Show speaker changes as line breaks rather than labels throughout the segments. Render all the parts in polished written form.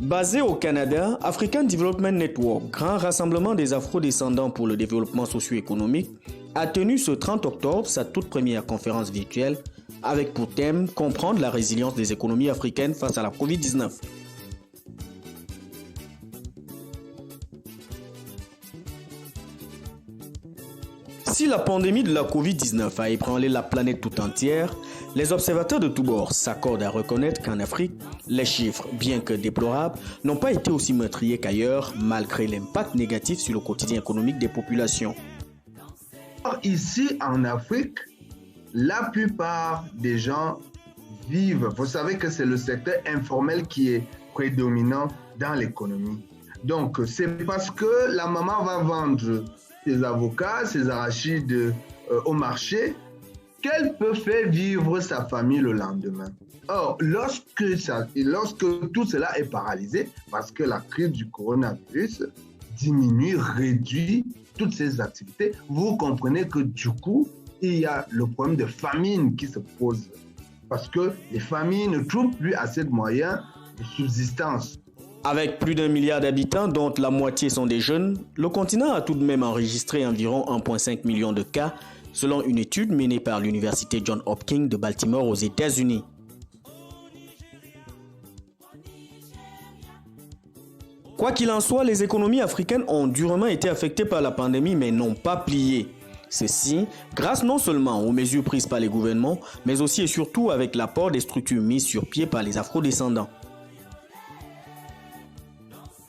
Basé au Canada, African Development Network, grand rassemblement des afro-descendants pour le développement socio-économique, a tenu ce 30 octobre sa toute première conférence virtuelle avec pour thème comprendre la résilience des économies africaines face à la Covid-19. Si la pandémie de la Covid-19 a ébranlé la planète tout entière, les observateurs de tous bords s'accordent à reconnaître qu'en Afrique, les chiffres, bien que déplorables, n'ont pas été aussi meurtriers qu'ailleurs, malgré l'impact négatif sur le quotidien économique des populations.
Ici, en Afrique, la plupart des gens vivent. Vous savez que c'est le secteur informel qui est prédominant dans l'économie. Donc, c'est parce que la maman va vendre ses avocats, ses arachides au marché, qu'elle peut faire vivre sa famille le lendemain. Or, lorsque tout cela est paralysé, parce que la crise du coronavirus diminue, réduit toutes ces activités, vous comprenez que du coup, il y a le problème de famine qui se pose. Parce que les familles ne trouvent plus assez de moyens de subsistance.
Avec plus d'1 milliard d'habitants, dont la moitié sont des jeunes, le continent a tout de même enregistré environ 1,5 million de cas, selon une étude menée par l'université Johns Hopkins de Baltimore aux États-Unis. Quoi qu'il en soit, les économies africaines ont durement été affectées par la pandémie mais n'ont pas plié. Ceci grâce non seulement aux mesures prises par les gouvernements, mais aussi et surtout avec l'apport des structures mises sur pied par les afro-descendants.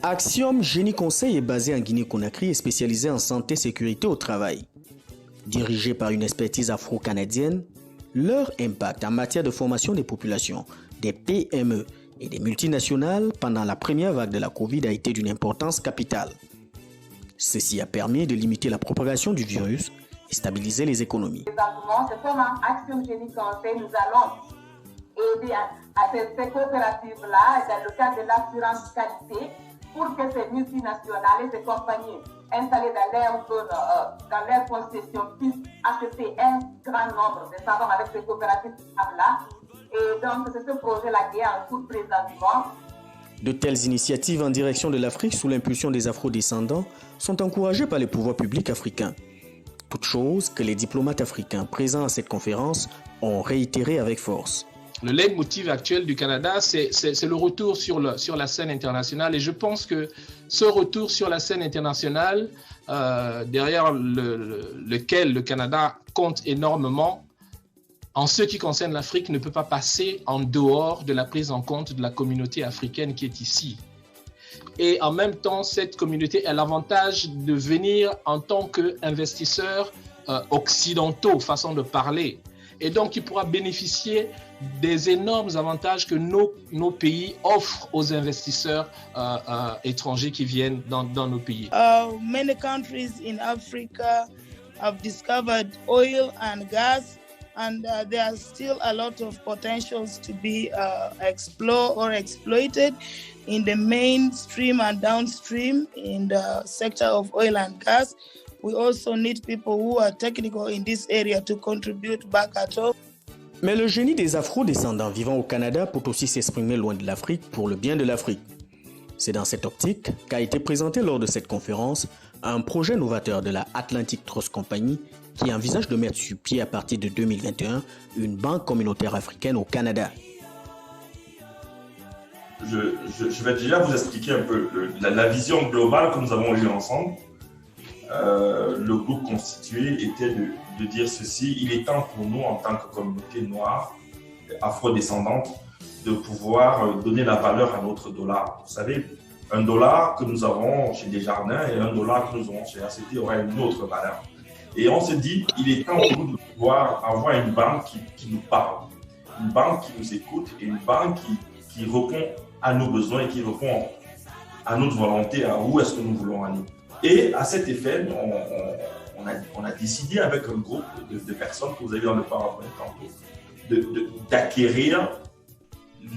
Axiom Génie Conseil est basé en Guinée-Conakry et spécialisé en santé et sécurité au travail. Dirigé par une expertise afro-canadienne, leur impact en matière de formation des populations, des PME et des multinationales pendant la première vague de la Covid a été d'une importance capitale. Ceci a permis de limiter la propagation du virus et stabiliser les économies.
C'est comme en Axiom Génie Conseil, nous allons aider à ces coopératives-là dans le cadre de l'assurance qualité, pour que ces multinationales et ces compagnies installées dans leur zone, dans leur concession, puissent acheter un grand nombre de savons avec ces coopératives-là. Et donc, c'est ce projet-là qui est en cours présentement.
De telles initiatives en direction de l'Afrique sous l'impulsion des afro-descendants sont encouragées par les pouvoirs publics africains. Toute chose que les diplomates africains présents à cette conférence ont réitéré avec force.
Le leitmotiv actuel du Canada, c'est le retour sur la scène internationale. Et je pense que ce retour sur la scène internationale, derrière lequel le Canada compte énormément, en ce qui concerne l'Afrique, ne peut pas passer en dehors de la prise en compte de la communauté africaine qui est ici. Et en même temps, cette communauté a l'avantage de venir en tant qu'investisseurs occidentaux, façon de parler. Et donc, il pourra bénéficier des énormes avantages que nos pays offrent aux investisseurs étrangers qui viennent dans nos pays.
Many countries in Africa have discovered oil and gas, and there are still a lot of potentials to be explored or exploited in the mainstream and downstream in the sector of oil and gas. We also need people who are technical in this area to contribute back at home.
Mais le génie des afro-descendants vivant au Canada peut aussi s'exprimer loin de l'Afrique pour le bien de l'Afrique. C'est dans cette optique qu'a été présenté lors de cette conférence un projet novateur de la Atlantic Trust Company qui envisage de mettre sur pied à partir de 2021 une banque communautaire africaine au Canada.
Je vais déjà vous expliquer un peu la vision globale que nous avons eue ensemble. Le groupe constitué était de dire ceci: il est temps pour nous, en tant que communauté noire, afro-descendante, de pouvoir donner la valeur à notre dollar. Vous savez, un dollar que nous avons chez Desjardins et un dollar que nous avons chez ACT aura une autre valeur. Et on se dit, il est temps pour nous de pouvoir avoir une banque qui nous parle, une banque qui nous écoute et une banque qui répond à nos besoins et qui répond à notre volonté, à où est-ce que nous voulons aller. Et à cet effet, on a décidé avec un groupe de personnes que vous avez dans le PowerPoint tantôt, d'acquérir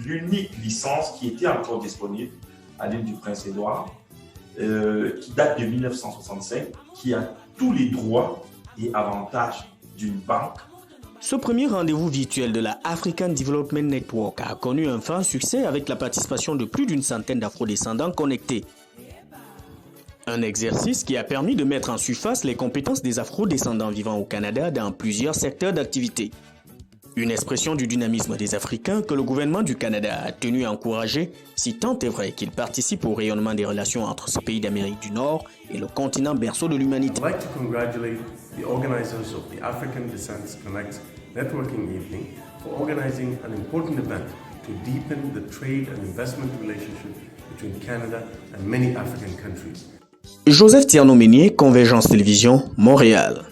l'unique licence qui était encore disponible à l'île du Prince-Édouard, qui date de 1965, qui a tous les droits et avantages d'une banque
Ce premier rendez-vous virtuel de la African Development Network a connu un franc succès avec la participation de plus d'une centaine d'afrodescendants connectés. Un exercice qui a permis de mettre en surface les compétences des afrodescendants vivant au Canada dans plusieurs secteurs d'activité. Une expression du dynamisme des Africains que le gouvernement du Canada a tenu à encourager, si tant est vrai qu'il participe au rayonnement des relations entre ce pays d'Amérique du Nord et le continent berceau de l'humanité.
I'd like to congratulate the organizers of the African Descent Connect Networking Evening for organizing an important event to deepen the trade and investment relationship between Canada and many African countries.
Joseph Tierno-Meunier, Convergence Télévision, Montréal.